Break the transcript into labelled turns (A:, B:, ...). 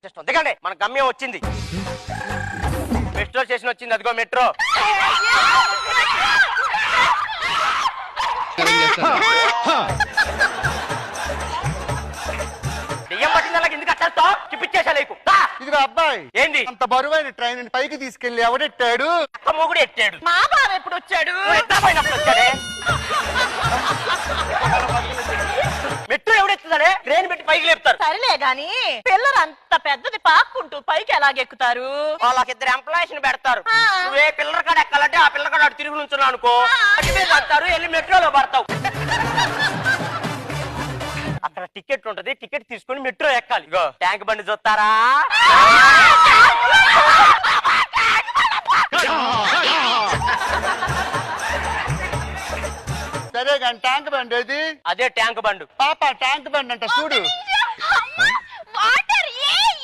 A: వచ్చేస్తాం. దిగండి, మన గమ్యం వచ్చింది. మెట్రో స్టేషన్ వచ్చింది, అదిగో మెట్రో. దెయ్యం పట్టింది, అలాగే ఎందుకు అట్టేస్తావు? చూపించేసా లేకు.
B: ఇదిగో అబ్బాయి,
A: ఏంది?
B: అంత బరువైన ట్రైన్ పైకి తీసుకెళ్లి ఎవడెట్టాడు?
A: అక్క మొగుడు ఎట్టాడు.
C: మా బావ ఎప్పుడు వచ్చాడు?
A: వచ్చాడే. మెట్రో ఎవడెత్తుతాడే? ట్రైన్ పెట్టి పైకి లేపుతారు.
C: సరేలే గాని పిల్లలు అంత పెద్దది పాక్కుంటూ పైకి ఎలాగెక్కుతారు?
A: వాళ్ళకిద్దరు ఎంప్లాయీస్ ని పెడతారు. నువ్వే పిల్లల కాడ ఎక్కాలంటే ఆ పిల్లల కాడ అటు తిరిగి నుంచున్నావు అనుకో, అటు మీద పడతారు, వెళ్ళి మెట్రోలో పడతావు. అక్కడ టికెట్ ఉంటది, టికెట్ తీసుకుని మెట్రో ఎక్కాలి. ట్యాంక్ బండి చూస్తారా?
B: సరే కానీ ట్యాంక్ బండి ఏది?
A: అదే ట్యాంక్ బండు.
B: పాప ట్యాంక్ బండి అంట చూడు.